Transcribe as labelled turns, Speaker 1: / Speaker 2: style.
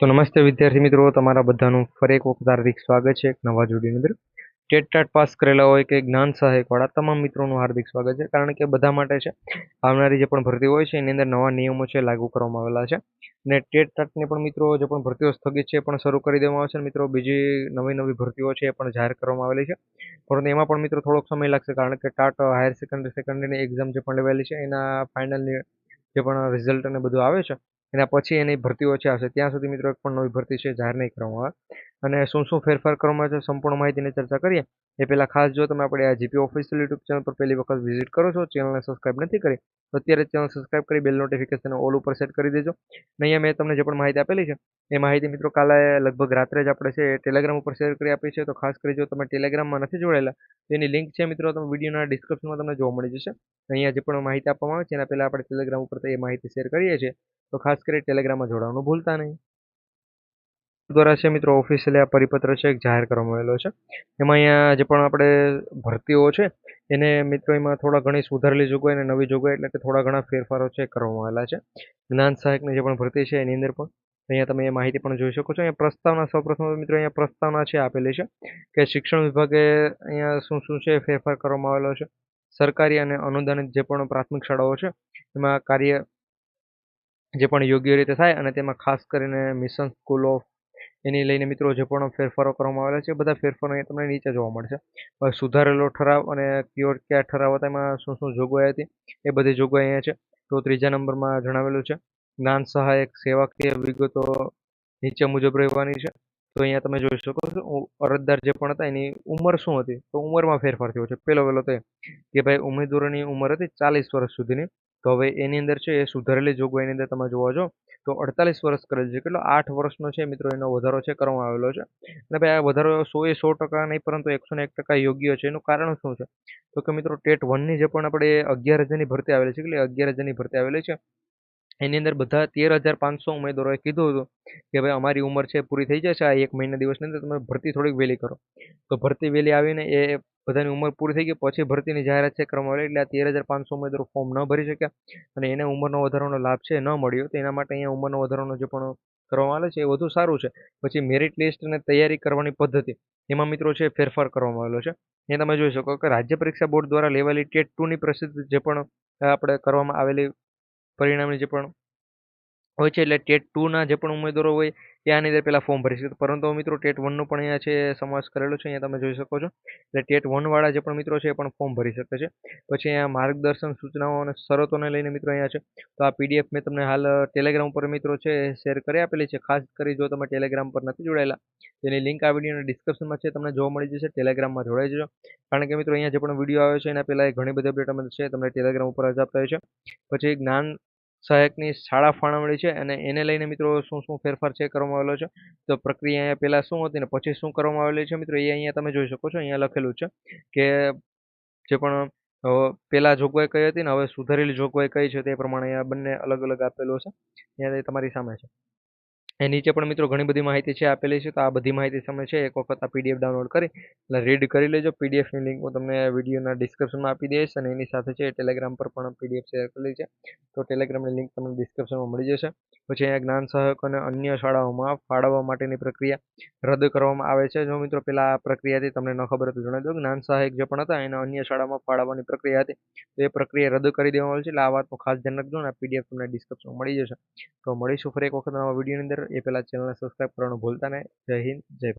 Speaker 1: તો નમસ્તે વિદ્યાર્થી મિત્રો, તમારા બધાનું ફરી એક વખત હાર્દિક સ્વાગત છે એક નવા વિડીયોની અંદર. ટેટ ટાટ પાસ કરેલા હોય કે જ્ઞાન સહાયકવાળા તમામ મિત્રોનું હાર્દિક સ્વાગત છે, કારણ કે બધા માટે છે આવનારી જે પણ ભરતી હોય છે એની અંદર નવા નિયમો છે લાગુ કરવામાં આવેલા છે. અને ટેટ ટાટની પણ મિત્રો જે પણ ભરતીઓ સ્થગિત છે એ પણ શરૂ કરી દેવામાં આવશે. મિત્રો બીજી નવી નવી ભરતીઓ છે એ પણ જાહેર કરવામાં આવેલી છે, પરંતુ એમાં પણ મિત્રો થોડોક સમય લાગશે, કારણ કે ટાટ હાયર સેકન્ડરીની એક્ઝામ જે પણ લેવાયેલી છે એના ફાઇનલની જે પણ રિઝલ્ટ અને બધું આવે છે એના પછી એની ભરતીઓ છે આવશે. ત્યાં સુધી મિત્રો એક પણ નવી ભરતી છે જાહેર નહીં કરવામાં આવે. અને શું શું ફેરફાર કરવામાં આવે છે સંપૂર્ણ માહિતીની ચર્ચા કરીએ એ પહેલાં ખાસ જો તમે આપણે આ જીપી ઓફિશિયલ યુટ્યુબ ચેનલ પર પહેલી વખત વિઝિટ કરો છો, ચેનલને સબસ્ક્રાઇબ નથી કરી તો અત્યારે ચેનલ સબસ્ક્રાઇબ કરી બેલ નોટિફિકેશન ઓલ ઉપર સેટ કરી દેજો. અને અહીંયા મેં તમને જે પણ માહિતી આપેલી છે એ માહિતી મિત્રો કાલે લગભગ રાત્રે જ આપણે છે ટેલિગ્રામ ઉપર શેર કરી આપી છે. તો ખાસ કરી જો તમે ટેલિગ્રામમાં નથી જોડાયેલા તો એની લિંક છે મિત્રો તમે વિડીયોના ડિસ્ક્રિપ્શનમાં તમને જોવા મળી જશે. અહીંયા જે પણ માહિતી આપવામાં આવે છે એના પહેલાં આપણે ટેલિગ્રામ ઉપર તો એ માહિતી શેર કરીએ છીએ, તો ખાસ કરી ટેલિગ્રામમાં જોડાવાનું ભૂલતા નહીં. દ્વારા છે મિત્રો ઓફિશિયલી આ પરિપત્ર છે એક જાહેર કરવામાં આવેલો છે. એમાં અહીંયા જે પણ આપણે ભરતીઓ છે એને મિત્રો એમાં થોડા ઘણી સુધારેલી જોગવાઈ અને નવી જોગવાઈ એટલે કે થોડા ઘણા ફેરફારો છે કરવામાં આવેલા છે. જ્ઞાન સહાયકની જે પણ ભરતી છે એની અંદર પણ અહીંયા તમે એ માહિતી પણ જોઈ શકો છો. અહીંયા પ્રસ્તાવના સૌપ્રથમ મિત્રો અહીંયા પ્રસ્તાવના છે આપેલી છે કે શિક્ષણ વિભાગે અહીંયા શું શું છે ફેરફાર કરવામાં આવેલો છે. સરકારી અને અનુદાનિત જે પણ પ્રાથમિક શાળાઓ છે એમાં કાર્ય જે પણ યોગ્ય રીતે થાય અને તેમાં ખાસ કરીને મિશન સ્કૂલ ઓફ એની લઈને મિત્રો જે પણ ફેરફારો કરવામાં આવેલા છે બધા ફેરફારો અહીંયા તમને નીચે જોવા મળશે. સુધારેલો ઠરાવ અને કયા ઠરાવ હતા એમાં શું શું જોગવાઈ હતી એ બધી જોગવાઈ અહીંયા છે. તો ત્રીજા નંબરમાં જણાવેલું છે જ્ઞાન સહાયક સેવાકીય વિગતો નીચે મુજબ રહેવાની છે. તો અહીંયા તમે જોઈ શકો છો અરજદાર જે પણ હતા એની ઉંમર શું હતી, તો ઉંમરમાં ફેરફાર થયો છે. પહેલો તો એ કે ભાઈ ઉમેદવારોની ઉંમર હતી 40 વર્ષ સુધીની, તો હવે એની અંદર છે એ સુધારેલી જોગવાઈની અંદર તમે જોવા જાઓ તો 48 વર્ષ કરેલ છે. કેટલો 8 વર્ષનો છે મિત્રો એનો વધારો છે કરવામાં આવેલો છે. અને ભાઈ આ વધારો 100% નહીં પરંતુ 101% યોગ્ય છે. એનું કારણ શું છે તો કે મિત્રો ટેટ 1ની જે પણ આપણે 11,000ની ભરતી આવેલી છે, એટલે 11,000ની ભરતી આવેલી છે એની અંદર બધા 13,500 ઉમેદવારોએ કીધું હતું કે ભાઈ અમારી ઉંમર છે પૂરી થઈ જશે આ 1 મહિના દિવસની અંદર, તમે ભરતી થોડીક વહેલી કરો. તો ભરતી વહેલી આવીને એ બધાની ઉંમર પૂરી થઈ ગઈ પછી ભરતીની જાહેરાત છે કરવામાં આવી, એટલે આ 13,500 ઉમેદવારો ફોર્મ ન ભરી શક્યા અને એને ઉંમરનો વધારાનો લાભ છે ન મળ્યો. તો એના માટે અહીંયા ઉંમરનો વધારાનો જે પણ કરવામાં આવે છે એ વધુ સારું છે. પછી મેરિટ લિસ્ટ અને તૈયારી કરવાની પદ્ધતિ એમાં મિત્રો છે ફેરફાર કરવામાં આવેલો છે. એ તમે જોઈ શકો કે રાજ્ય પરીક્ષા બોર્ડ દ્વારા લેવાયેલી ટેટ 2ની પ્રસિદ્ધ જે પણ આપણે કરવામાં આવેલી પરિણામની જે પણ હોય છે એટલે ટેટ 2ના જે પણ ઉમેદવારો હોય એ આની અંદર પહેલાં ફોર્મ ભરી શકે, પરંતુ મિત્રો ટેટ 1નું પણ અહીંયા છે સમાવેશ કરેલો છે. અહીંયા તમે જોઈ શકો છો એટલે ટેટ 1વાળા જે પણ મિત્રો છે એ પણ ફોર્મ ભરી શકે છે. પછી અહીંયા માર્ગદર્શન સૂચનાઓ અને શરતોને લઈને મિત્રો અહીંયા છે તો આ પીડીએફ મેં તમને હાલ ટેલિગ્રામ ઉપર મિત્રો છે શેર કરી આપેલી છે. ખાસ કરી જો તમે ટેલિગ્રામ પર નથી જોડાયેલા તેની લિંક આ વિડીયોના ડિસ્ક્રિપ્શનમાં છે, તમને જોવા મળી જશે. ટેલિગ્રામમાં જોડાઈ જજો, કારણ કે મિત્રો અહીંયા જે પણ વિડીયો આવે છે એના પહેલાં ઘણી બધી અપડેટ છે તમને ટેલિગ્રામ ઉપર જ આપતા હોય છે. પછી જ્ઞાન સહાયકની શાળા ફાળવણી છે અને એને લઈને મિત્રો શું શું ફેરફાર છે કરવામાં આવેલો છે. તો પ્રક્રિયા અહીંયા પહેલાં શું હતી ને પછી શું કરવામાં આવેલી છે મિત્રો એ અહીંયા તમે જોઈ શકો છો. અહીંયા લખેલું છે કે જે પણ પહેલાં જોગવાઈ કઈ હતી ને હવે સુધારેલી જોગવાઈ કઈ છે તે પ્રમાણે અહીંયા બંને અલગ અલગ આપેલું છે. અહીંયા તમારી સામે છે. એ નીચે પણ મિત્રો ઘણી બધી માહિતી છે આપેલી છે, તો આ બધી માહિતી તમે છે એક વખત આ પીડીએફ ડાઉનલોડ કરી એટલે રીડ કરી લેજો. પીડીએફની લિંક હું તમને વિડીયોના ડિસ્ક્રિપ્શનમાં આપી દઈશ અને એની સાથે છે ટેલિગ્રામ પર પણ પીડીએફ શેર કરેલી છે, તો ટેલિગ્રામની લિંક તમને ડિસ્ક્રિપ્શનમાં મળી જશે. પછી અહીંયા જ્ઞાન સહાયક અને અન્ય શાળાઓમાં ફાળવવા માટેની પ્રક્રિયા રદ કરવામાં આવે છે. જો મિત્રો પહેલાં આ પ્રક્રિયાથી તમને ન ખબર હતી જણાવી દો, જ્ઞાન સહાયક જે પણ હતા એને અન્ય શાળામાં ફાળવવાની પ્રક્રિયા હતી તો એ પ્રક્રિયા રદ કરી દેવામાં આવી છે. એટલે આ વાતનું ખાસ ધ્યાન રાખજો ને આ પીડીએફ તમને ડિસ્ક્રિપ્શનમાં મળી જશે. તો મળીશું ફરી એક વખત નવા વિડીયોની અંદર. એ પહેલાં ચેનલને સબસ્ક્રાઇબ કરવાનું ભૂલતા નહીં. જય હિન્દ, જય ભારત.